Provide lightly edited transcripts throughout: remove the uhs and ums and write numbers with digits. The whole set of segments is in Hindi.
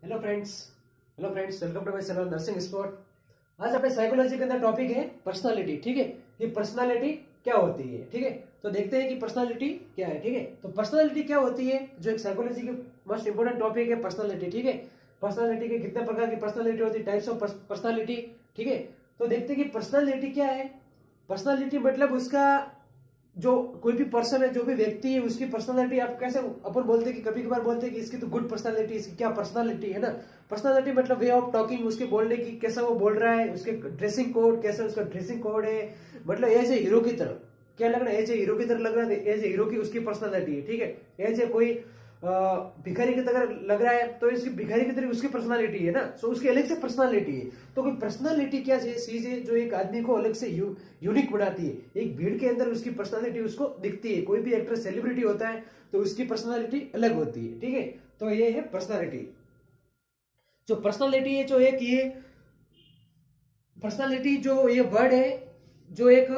Hello friends welcome to my channel nursing spot. आज अपने साइकोलॉजी के अंदर टॉपिक है पर्सनालिटी। ठीक है, कि पर्सनालिटी क्या होती है। ठीक है, तो देखते हैं कि पर्सनालिटी क्या है। ठीक है, तो पर्सनालिटी क्या होती है, जो एक साइकोलॉजी के मोस्ट इंपोर्टेंट टॉपिक है पर्सनालिटी। ठीक है, पर्सनालिटी के कितने प्रकार की पर्सनालिटी होती है, टाइप्स ऑफ पर्सनालिटी। ठीक है, तो देखते हैं कि पर्सनालिटी क्या है। पर्सनालिटी मतलब उसका जो कोई भी पर्सन है, जो भी व्यक्ति है, उसकी पर्सनालिटी आप कैसे अपन बोलते हैं कि कभी कभार बोलते हैं कि इसकी तो गुड पर्सनालिटी, इसकी क्या पर्सनालिटी है ना। पर्सनालिटी मतलब वे ऑफ टॉकिंग, उसके बोलने की, कैसा वो बोल रहा है, उसके ड्रेसिंग कोड कैसा उसका ड्रेसिंग कोड है, मतलब एज ए हीरो की तरह क्या लग रहा है, एज ए हीरो की तरह लग रहा है, एज ए हीरो की उसकी पर्सनालिटी है। ठीक है, एज ए कोई भिखारी की तरह लग रहा है तो इसकी भिखारी की तरह उसकी पर्सनालिटी है ना। सो उसकी अलग से पर्सनालिटी है। तो कोई पर्सनालिटी क्या चीज है जो एक आदमी को अलग से यूनिक बनाती है। एक भीड़ के अंदर उसकी पर्सनालिटी उसको दिखती है। कोई भी एक्टर सेलिब्रिटी होता है तो उसकी पर्सनालिटी अलग होती है। ठीक है, तो ये है पर्सनालिटी। जो पर्सनालिटी है, जो एक ये पर्सनालिटी, जो ये वर्ड है, जो एक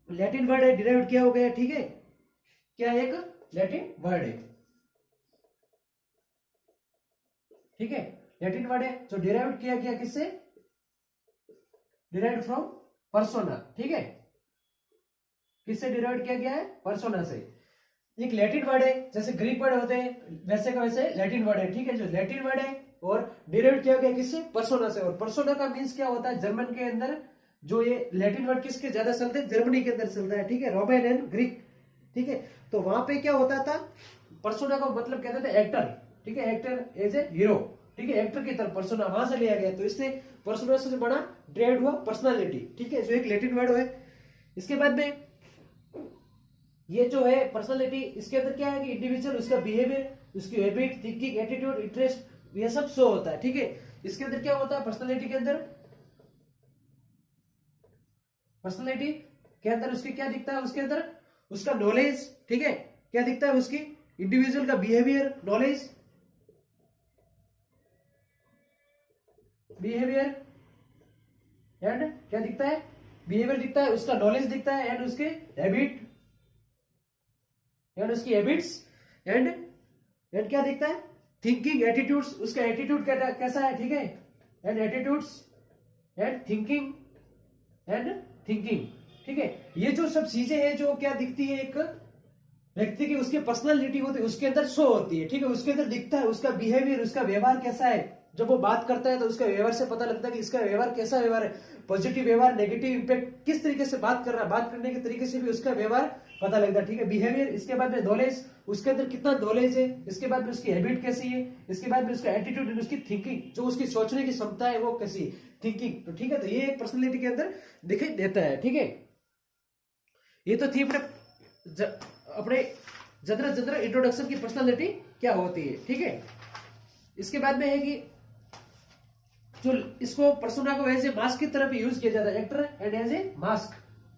लैटिन वर्ड है, डिराइव किया हो गया। ठीक है, क्या एक लैटिन वर्ड है। ठीक है, लैटिन वर्ड है जो डिराइव किया गया किससे, डिराइव फ्रॉम पर्सोना। ठीक है, किससे डिराइव किया गया है, पर्सोना से। एक लैटिन वर्ड है, जैसे ग्रीक वर्ड होते हैं वैसे का वैसे लैटिन वर्ड है। ठीक है, जो लैटिन वर्ड है और डिराइव किया गया किससे, पर्सोना से। और पर्सोना का मीन्स क्या होता है, जर्मन के अंदर जो ये लैटिन वर्ड किसके ज्यादा चलते हैं, जर्मनी के अंदर चलता है। ठीक है, रोमन एंड ग्रीक। ठीक है, तो वहां पे क्या होता था, पर्सोना का मतलब कहते थे एक्टर। ठीक है, एक्टर एज ए हीरो। ठीक है, एक्टर की तरफ पर्सोना वहां से लिया गया, तो इससे पर्सोना से बना ड्राइव हुआ पर्सनालिटी। ठीक है, जो एक लैटिन वर्ड है। इसके बाद में ये जो है पर्सनालिटी, इसके अंदर क्या है कि इंडिविजुअल, उसका बिहेवियर, उसकी हैबिट, थिंकिंग, एटीट्यूड, इंटरेस्ट, ये सब शो होता है। ठीक है, इसके अंदर क्या होता है, पर्सनालिटी के अंदर, पर्सनालिटी के अंदर उसके क्या दिखता है, उसके अंदर उसका नॉलेज। ठीक है, क्या दिखता है, उसकी इंडिविजुअल का बिहेवियर, नॉलेज, बिहेवियर एंड क्या दिखता है, बिहेवियर दिखता है, उसका नॉलेज दिखता है, एंड उसके हैबिट एंड उसकी हैबिट्स एंड क्या दिखता है, थिंकिंग, एटीट्यूड्स, उसका एटीट्यूड कैसा है। ठीक है, and attitudes and thinking and thinking. ठीक है, ये जो सब चीजें हैं जो क्या दिखती है एक व्यक्ति की, उसकी पर्सनालिटी होती है, उसके अंदर शो होती है। ठीक है, उसके अंदर दिखता है उसका बिहेवियर, उसका व्यवहार कैसा है। जब वो बात करता है तो उसका व्यवहार से पता लगता है कि इसका व्यवहार कैसा व्यवहार है, पॉजिटिव व्यवहार, नेगेटिव इंपैक्ट, किस तरीके से बात कर रहा है, बात करने के तरीके से भी उसका व्यवहार पता लगता है। ठीक है, बिहेवियर। इसके बाद में नॉलेज, उसके अंदर कितना नॉलेज है। इसके बाद में उसकी हैबिट कैसी है। इसके बाद में उसका एटीट्यूड, उसकी थिंकिंग, जो उसकी सोचने की क्षमता है वो कैसी थिंकिंग। तो ठीक है, तो ये एक पर्सनैलिटी के अंदर दिखाई देता है। ठीक है, ये तो थी अपने जनरल इंट्रोडक्शन की पर्सनालिटी क्या होती है। ठीक है, इसके बाद में है कि जो इसको पर्सोना को एज ए मास्क की तरफ यूज किया जाता है, actor and as a mask,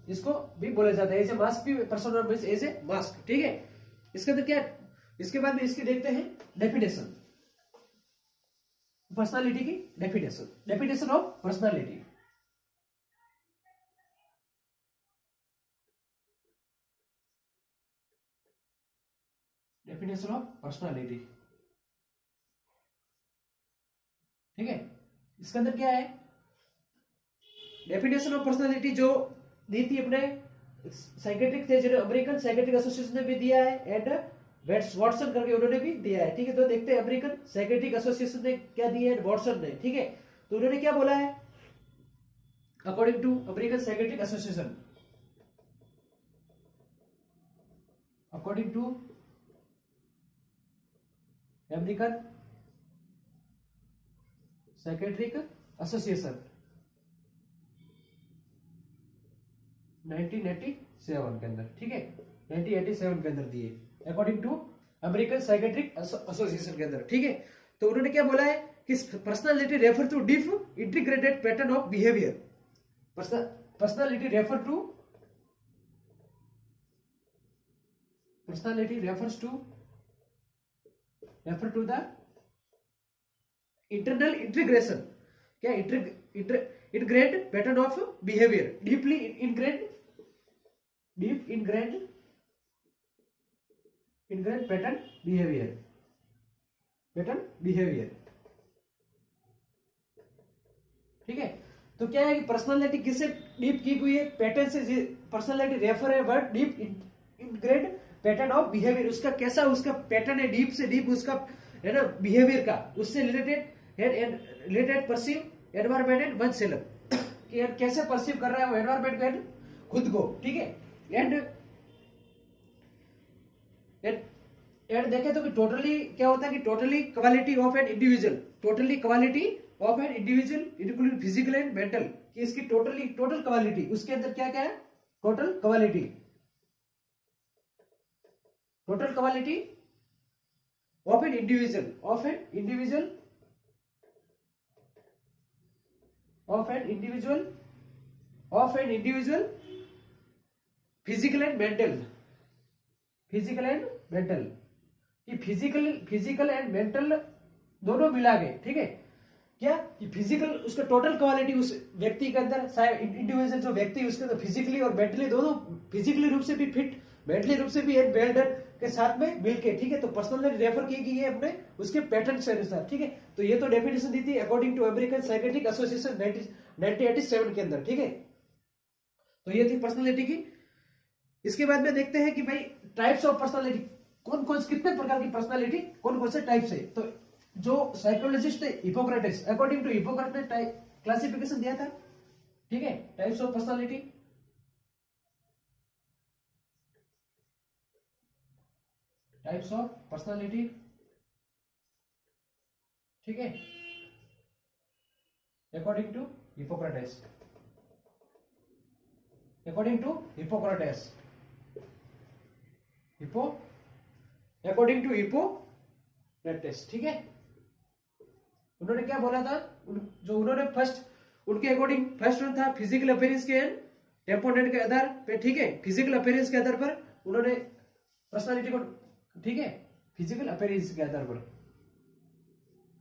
इसको भी बोला जाता है एज ए मास्क भी, पर्सोना एज ए मास्क। ठीक है, इसके अंदर क्या, इसके बाद में इसकी देखते हैं डेफिनेशन, पर्सनालिटी की definition of personality. Definition of personality. ठीक है, इसके अंदर क्या है, डेफिनेशन ऑफ पर्सनालिटी जो दी थी अपने साइकेट्रिक थे, जो अमेरिकन साइकेट्रिक एसोसिएशन ने भी दिया है, एंड वॉटसन करके उन्होंने भी दिया है। ठीक है, तो देखते हैं अमेरिकन साइकेट्रिक एसोसिएशन ने क्या दिया है, वॉटसन ने। ठीक है, तो उन्होंने क्या बोला है, according to American Psychiatric Association, according to American Psychiatric Association 1987 के अंदर। ठीक है, 1987 के अंदर दिए, according to American Psychiatric Association के अंदर। ठीक है, तो उन्होंने क्या बोला है कि personality refer to deep integrated pattern of behaviour. Personality refer to the internal integration, क्या ingrained pattern of behaviour, deep ingrained pattern behaviour. Pattern behaviour, ठीक है। तो क्या है कि पर्सनालिटी किससे डीप की हुई है, पैटर्न से। पर्सनालिटी रेफर है word deep ingrained pattern of behaviour, उसका कैसा उसका पैटर्न है, डीप से डीप उसका है ना बिहेवियर का, उससे related perceive environment and one self, कि यार कैसे परसीव कर रहा है वो एनवायरमेंट को एंड खुद को, ठीक है। एंड देखें तो कि टोटली क्या होता है कि totally quality of an individual, totally quality of an individual including physical and mental, कि इसकी टोटल क्वालिटी, उसके अंदर क्या क्या है, total quality of an individual physical and mental, कि फिजिकल एंड मेंटल दोनों मिला के, ठीक है। क्या कि फिजिकल उसका टोटल क्वालिटी उस व्यक्ति के अंदर, इंडिविजुअल जो व्यक्ति उसके अंदर फिजिकली और मेंटली दोनों, फिजिकली रूप से भी फिट, मेंटली रूप से भी एक वेल्डन के साथ में मिलके, ठीक है। तो पर्सनालिटी रेफर की गई है अपने उसके पैटर्न से अनुसार, ठीक है। तो ये तो डेफिनेशन दी थी according to American Psychiatric Association 1987 के अंदर, ठीक है। तो ये थी पर्सनालिटी की। इसके बाद में देखते हैं कि भाई टाइप्स ऑफ पर्सनालिटी, कौन कौन से कितने प्रकार की पर्सनालिटी, कौन कौन से टाइप्स है। तो जो साइकोलॉजिस्ट है हिपोक्रेटिस, अकॉर्डिंग टू हिपोक्रेटिस ने क्लासिफिकेशन दिया था, ठीक है, types of personality. Types of personality, ठीक है, according to Hippocrates, according to Hippocrates, ठीक है। उन्होंने क्या बोला था, जो उन्होंने फर्स्ट, उनके अकॉर्डिंग फर्स्ट वन था फिजिकल अपीयरेंस के टेम्परामेंट के आधार पे, ठीक है, फिजिकल अपीयरेंस के आधार पर उन्होंने पर्सनालिटी को, ठीक है, फिजिकल अपीयरेंस के आधार पर,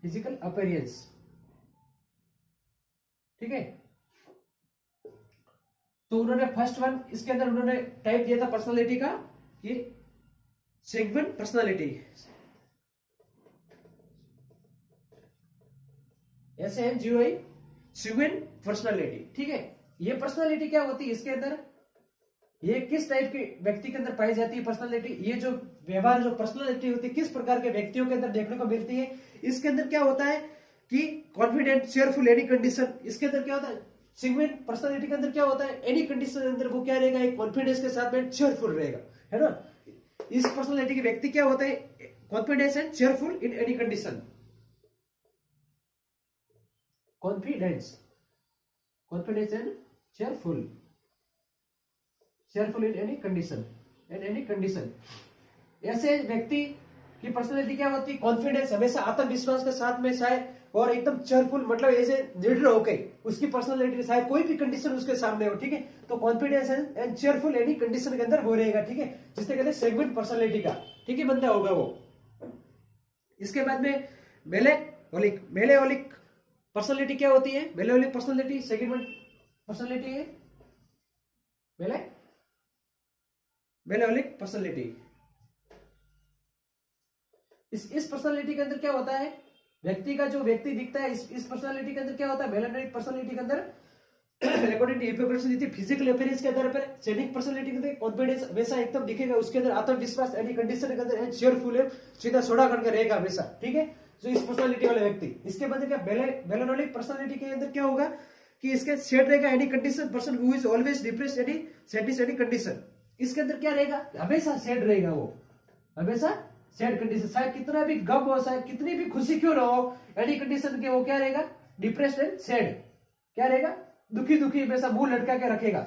फिजिकल अपीयरेंस, ठीक है। तो उन्होंने फर्स्ट वन इसके अंदर उन्होंने टाइप दिया था पर्सनालिटी का, कि segment personality, SNGOI, segment personality, ठीक है। ये पर्सनालिटी क्या होती है, इसके अंदर ये किस टाइप के व्यक्ति के अंदर पाई जाती है पर्सनालिटी, ये जो व्यवहार जो पर्सनालिटी होती है किस प्रकार के व्यक्तियों के अंदर देखने को मिलती है। इसके अंदर क्या होता है कि कॉन्फिडेंट, चेयरफुल, एनी कंडीशन, इसके अंदर क्या होता है, सेगमेंट पर्सनालिटी के अंदर क्या होता है, एनी कंडीशन के अंदर वो क्या रहेगा, एक कॉन्फिडेंस के साथ में चेयरफुल रहेगा, है ना। इस पर्सनालिटी के व्यक्ति क्या होता है, confidence and cheerful in any condition, confidence and cheerful in any condition, ऐसे व्यक्ति की पर्सनालिटी क्या होती है, कॉन्फिडेंस, हमेशा आत्मविश्वास के साथ में शायद, और एकदम चेयरफुल, मतलब ऐसे निडर होके उसकी पर्सनालिटी शायद कोई भी कंडीशन उसके सामने हो, ठीक है। तो confidence and cheerful any condition के अंदर वो रहेगा, ठीक है, जिससे कहते हैं सेगमेंट पर्सनालिटी का, ठीक है, बंदा होगा वो। इसके बाद में मेलेओलिक पर्सनालिटी क्या होती है, मेलेओलिक पर्सनालिटी सेगमेंट पर्सनालिटी है, मेलेओलिक पर्सनालिटी। इस पर्सनालिटी के अंदर क्या होता है, व्यक्ति का जो व्यक्ति दिखता है, इस पर्सनालिटी के अंदर क्या होता है, मेलेओलिक पर्सनालिटी के अंदर अकॉर्डिंग टू हिपोक्रेटिस दी थी फिजिकल अपीयरेंस के आधार पर, सेनिक पर्सनालिटी के अंदर कॉन्फिडेंस हमेशा एकदम दिखेगा, उसके अंदर आत्मविश्वास एनी कंडीशन के अंदर है, चेयरफुल है, सीधा सोडा करके रहेगा हमेशा, ठीक है, जो इस पर्सनालिटी वाले व्यक्ति। इसके बाद क्या मेलेनोलिक पर्सनालिटी के अंदर क्या होगा कि इसके सेट रहेगा any condition, person who is always depressed any satisfied any condition, इसके अंदर क्या रहेगा, हमेशा सेट रहेगा वो, हमेशा सैड कंडीशन, चाहे कितना भी गम हो, चाहे कितनी भी खुशी क्यों ना हो, एनी कंडीशन के वो क्या रहेगा, डिप्रेस्ड एंड सैड, क्या रहेगा, दुखी हमेशा मुंह लटका के रखेगा,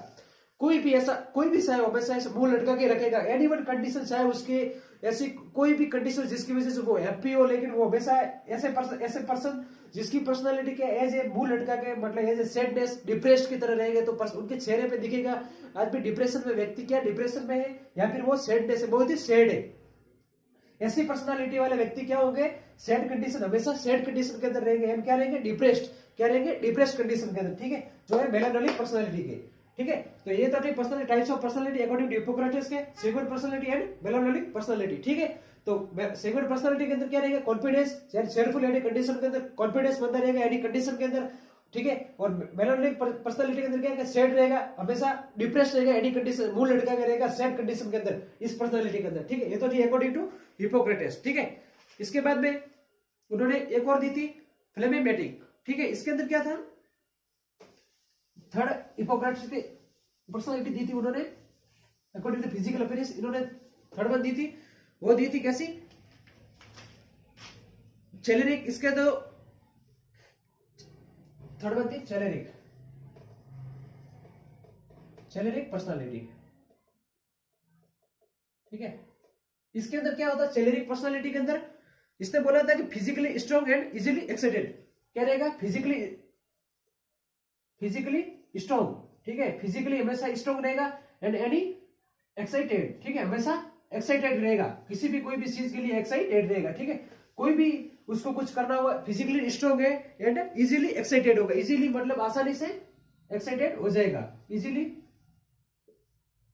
कोई भी चाहे हमेशा ऐसा मुंह लटका के रखेगा, एनी वन कंडीशन, चाहे उसके ऐसी कोई भी कंडीशन जिसकी वजह से वो हैप्पी हो, लेकिन वो हमेशा ऐसे पर्सन जिसकी पर्सनालिटी के एज ए मुंह लटका के, मतलब एज ए सैडनेस, डिप्रेस्ड की तरह रहेंगे, तो उनके चेहरे पे दिखेगा आदमी डिप्रेशन में, व्यक्ति क्या डिप्रेशन में है या फिर वो सैडनेस है, बहुत ही सैड है। ऐसी पर्सनालिटी वाले व्यक्ति क्या होंगे, सैड कंडीशन, हमेशा सैड कंडीशन के अंदर रहेंगे, हम क्या रहेंगे, डिप्रेस्ड कंडीशन के अंदर, ठीक है, जो है मेलेनोलिक पर्सनालिटी के, ठीक है। तो ये तो personality, types of personality according to Hippocrates के, segment personality and melancholic personality, ठीक है। तो सेकंड पर्सनालिटी के अंदर क्या रहेगा, कॉन्फिडेंस, शेयरफुल यानी कंडीशन के अंदर कॉन्फिडेंस बंदा रहेगा यानी कंडीशन के अंदर, ठीक है। और मेलानोनिक पर्सनालिटी के अंदर क्या है, सैड रहेगा, हमेशा डिप्रेस रहेगा एनी कंडीशन, मूल लड़का का रहेगा सैड कंडीशन के अंदर, इस पर्सनालिटी के अंदर, ठीक है। ये तो जी अकॉर्डिंग टू हिपोक्रेटिस, ठीक है। इसके बाद में उन्होंने एक और दी थी फ्लेमेमेटिक, ठीक है। इसके अंदर क्या था, थर्ड हिपोक्रेटिस की पर्सनालिटी दी थी उन्होंने अकॉर्डिंग टू फिजिकल अपीयरेंस, इन्होंने थर्ड वन दी थी, वो दी थी कैसी, चेलेरिक। इसके तो थर्ड वन थी चेलेरिक पर्सनालिटी, ठीक है। इसके अंदर क्या होता है, चेलेरिक पर्सनालिटी के अंदर इसने बोला था कि physically strong and easily excited, क्या रहेगा, फिजिकली स्ट्रॉन्ग, ठीक है, फिजिकली हमेशा स्ट्रॉन्ग रहेगा एंड एनी एक्साइटेड, ठीक है, हमेशा एक्साइटेड रहेगा, किसी भी कोई भी चीज के लिए एक्साइटेड रहेगा, ठीक है। कोई भी उसको कुछ करना होगा, फिजिकली स्ट्रॉन्ग है एंड इजीली एक्साइटेड होगा, इजीली मतलब आसानी से एक्साइटेड हो जाएगा, इजीली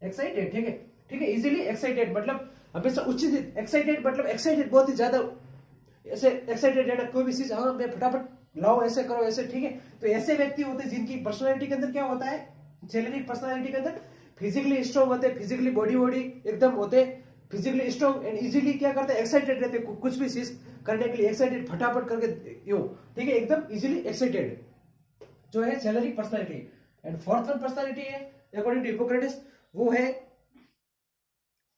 एक्साइटेड, ठीक है, ठीक है। इजीली एक्साइटेड मतलब हमेशा उचित, एक्साइटेड मतलब एक्साइटेड बहुत ही ज्यादा ऐसे एक्साइटेड रहना, कोई भी चीज हाँ मैं फटाफट लाओ, ऐसे करो, ऐसे, ठीक है। तो ऐसे व्यक्ति होते हैं जिनकी पर्सनालिटी के अंदर क्या होता है, चेलेरिक पर्सनालिटी के अंदर फिजिकली स्ट्रॉन्ग होते हैं, फिजिकली बॉडी एकदम होते हैं, फिजिकली स्ट्रॉन्ग एंड इजीली क्या करते हैं, एक्साइटेड रहते हैं, कुछ भी चीज करने के लिए एक्साइटेड, फटाफट करके यूं, ठीक है, एकदम इजीली एक्साइटेड, जो है choleric personality. And fourth one personality है अकॉर्डिंग टू हिपोक्रेटिस, वो है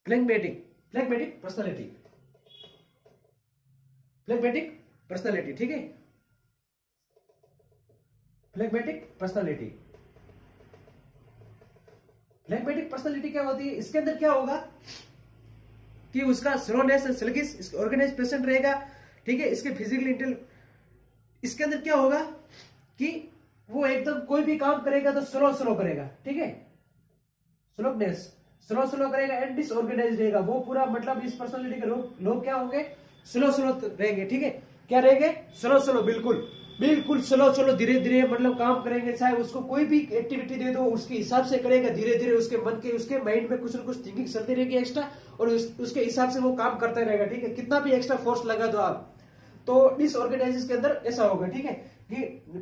फ्लेगमेटिक पर्सनालिटी, ठीक है। फ्लेगमेटिक पर्सनालिटी क्या होती है, इसके अंदर क्या होगा कि उसका slowness and sluggish organize patient रहेगा, ठीक है। इसके फिजिकली इसके अंदर क्या होगा कि वो एकदम कोई भी काम करेगा तो स्लो करेगा, ठीक है, स्लो करेगा एंड डिसऑर्गेनाइज रहेगा, वो पूरा मतलब इस पर्सनालिटी के लोग क्या होंगे, स्लो रहेंगे, ठीक है, क्या रहेंगे, स्लो, बिल्कुल स्लो, धीरे मतलब काम करेंगे, चाहे उसको कोई भी एक्टिविटी दे दो उसके हिसाब से करेगा, धीरे उसके मन के, उसके माइंड में कुछ ना कुछ थिंकिंग चलती रहेगी एक्स्ट्रा, और उसके हिसाब से वो काम करता रहेगा, ठीक है। कितना भी एक्स्ट्रा फोर्स लगा दो आप, तो डिसऑर्गेनाइजेशन के अंदर ऐसा होगा, ठीक है। कि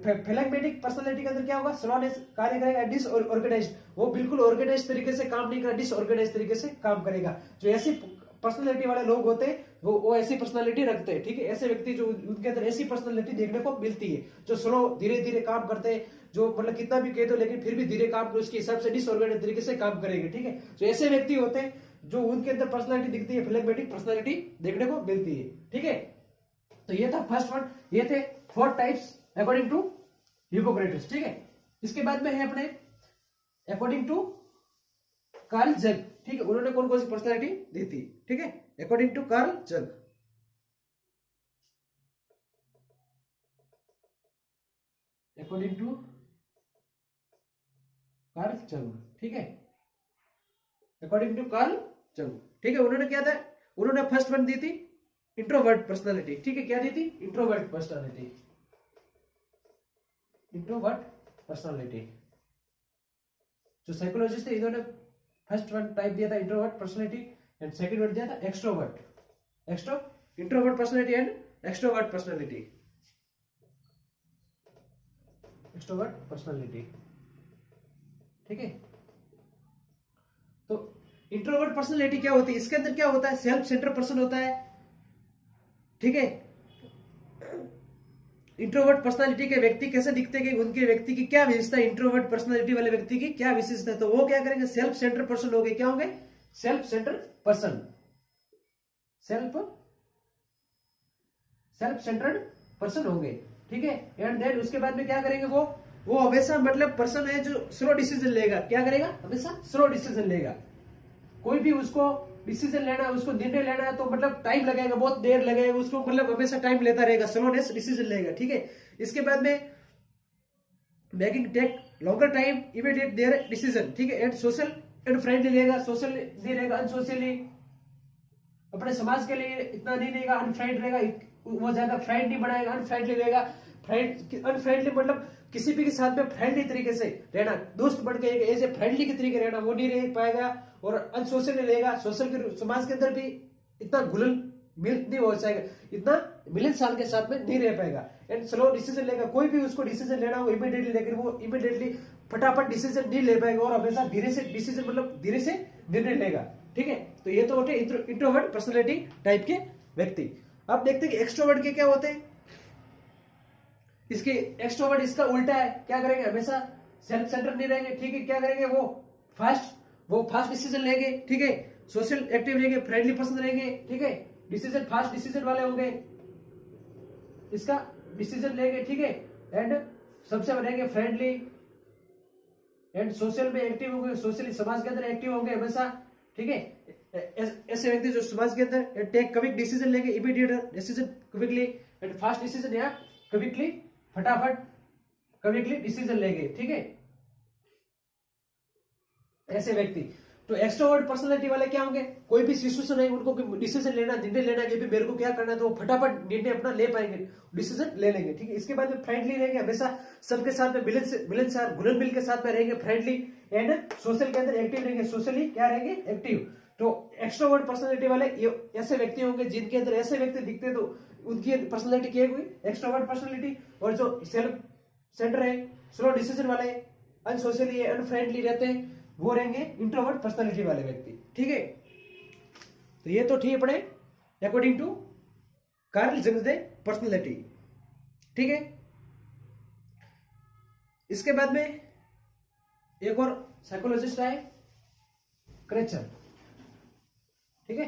फ्लेगमेटिक पर्सनालिटी के अंदर क्या होगा, स्लोनेस कार्य करेगा, डिसऑर्गेनाइज्ड, वो बिल्कुल ऑर्गेनाइज तरीके से काम नहीं करेगा, डिसऑर्गेनाइज तरीके से काम करेगा। जो ऐसी पर्सनालिटी वाले लोग होते हैं वो ऐसी पर्सनालिटी रखते हैं, ठीक है। ऐसे व्यक्ति जो उनके अंदर ऐसी पर्सनालिटी देखने को मिलती है, जो स्लो धीरे काम करते हैं, जो मतलब कितना भी कह दो लेकिन फिर भी धीरे काम उसके हिसाब से डिसऑर्गेनाइज तरीके से काम करेंगे, ठीक है। जो ऐसे व्यक्ति होते हैं जो उनके अंदर पर्सनालिटी दिखती है, फ्लेगमेटिक पर्सनालिटी देखने को मिलती है, ठीक है। तो ये था फर्स्ट वन, ये थे 4 टाइप्स अकॉर्डिंग टू हिपोक्रेटिस, ठीक है। इसके बाद में है अपने अकॉर्डिंग टू कार्ल जग, ठीक है, उन्होंने कौन सी पर्सनालिटी दी थी, ठीक है, according to Carl Jung. According to Carl Jung, ठीक है, अकॉर्डिंग टू कार्ल जग, ठीक है। उन्होंने क्या था, उन्होंने फर्स्ट वन दी थी इंट्रोवर्ट पर्सनालिटी, ठीक है, क्या दी थी, इंट्रोवर्ट पर्सनालिटी। जो साइकोलॉजिस्ट थे इन्होंने फर्स्ट वन टाइप दिया था introvert personality and second one दिया था introvert personality and extrovert personality, ठीक है। तो इंट्रोवर्ट पर्सनालिटी क्या होती है, इसके अंदर क्या होता है, सेल्फ सेंटर पर्सन होता है, ठीक है। इंट्रोवर्ट पर्सनालिटी के व्यक्ति कैसे दिखते हैं, उनके व्यक्ति की क्या विशेषता है, इंट्रोवर्ट पर्सनालिटी वाले व्यक्ति की क्या विशेषता है, तो वो क्या करेंगे, सेल्फ सेंटर पर्सन हो गए, क्या होंगे, self centre person, self centred person होंगे, ठीक है। एंड देन उसके बाद में क्या करेंगे, वो हमेशा मतलब पर्सन है जो स्लो डिसीजन लेगा, क्या करेगा, हमेशा स्लो डिसीजन लेगा, कोई भी उसको डिसीजन लेना है, उसको निर्णय लेना है तो मतलब टाइम लगेगा, बहुत देर लगेगा उसको, मतलब हमेशा टाइम लेता रहेगा, स्लोनेस डिसीजन लेगा, ठीक है। इसके बाद में making take longer time immediate there decision, ठीक है। एंड सोशल एंड फ्रेंडली रहेगा, सोशल नहीं रहेगा, अनसोशली, अपने समाज के लिए इतना नहीं रहेगा, अनफ्रेंड रहेगा, वो ज्यादा फ्रेंड नहीं बनाएगा, अनफ्रेंडली रहेगा। अनफ्रेंडली मतलब किसी भी के साथ में फ्रेंडली तरीके से रहना, दोस्त बन के ऐसे फ्रेंडली के तरीके रहना वो नहीं रह पाएगा, और अनसोशल रहेगा, सोशल के समाज के अंदर भी इतना घुल नहीं हो जाएगा, इतना मिलनसार के साथ में नहीं रह पाएगा। एंड स्लो डिसीजन लेगा, कोई भी उसको डिसीजन लेना हो इमीडिएटली, लेकिन वो इमीडिएटली फटाफट डिसीजन नहीं ले पाएगा, और हमेशा धीरे से डिसीजन मतलब धीरे से निर्णय लेगा, ठीक है। तो ये तो होते इंट्रोवर्ट पर्सनालिटी टाइप के व्यक्ति। अब देखते हैं कि एक्सट्रोवर्ट के क्या होते हैं। इसके एक्सट्रोवर्ट इसका उल्टा है, क्या करेंगे, हमेशा सेल्फ सेंटर नहीं रहेंगे, ठीक है। क्या करेंगे, वो फास्ट डिसीजन लेंगे, ठीक है। सोशल एक्टिव रहेंगे, फ्रेंडली पर्सन रहेंगे, ठीक है। डिसीजन फास्ट डिसीजन वाले होंगे, इसका डिसीजन लेंगे, ठीक है। एंड सबसे रहेंगे फ्रेंडली एंड सोशल में एक्टिव होंगे, सोशली समाज के अंदर एक्टिव होंगे हमेशा, ठीक है। ऐसे व्यक्ति जो समाज के अंदर टेक क्विक डिसीजन लेंगे, immediate decision quickly and fast decision, या क्विकली फटाफट क्विकली डिसीजन लेंगे, ठीक है, ऐसे व्यक्ति। तो एक्सट्रोवर्ट पर्सनालिटी वाले क्या होंगे, कोई भी सिचुएशन है उनको डिसीजन लेना, निर्णय लेना कि मेरे को क्या करना है, तो वो फटाफट निर्णय अपना ले पाएंगे, डिसीजन ले लेंगे, ठीक है। इसके बाद में फ्रेंडली रहेंगे, हमेशा सबके साथ में मिलनसार घुल मिल के साथ में रहेंगे, फ्रेंडली एंड सोशल के अंदर एक्टिव रहेंगे, सोशली क्या रहेंगे, एक्टिव। तो एक्सट्रोवर्ट पर्सनालिटी वाले ये ऐसे व्यक्ति होंगे जिनके अंदर ऐसे व्यक्ति दिखते हैं, तो उनकी पर्सनालिटी क्या हुई, एक्सट्रोवर्ट पर्सनालिटी। और जो सेल्फ सेंटर है, स्लो डिसीजन वाले, अनसोशली अनफ्रेंडली रहते हैं, वो रहेंगे इंट्रोवर्ट पर्सनालिटी वाले व्यक्ति, ठीक है। तो ये तो ठीक पड़े अकॉर्डिंग टू कार्ल जंग दे पर्सनालिटी, ठीक है। इसके बाद में एक और साइकोलॉजिस्ट आए, क्रेचर, ठीक है।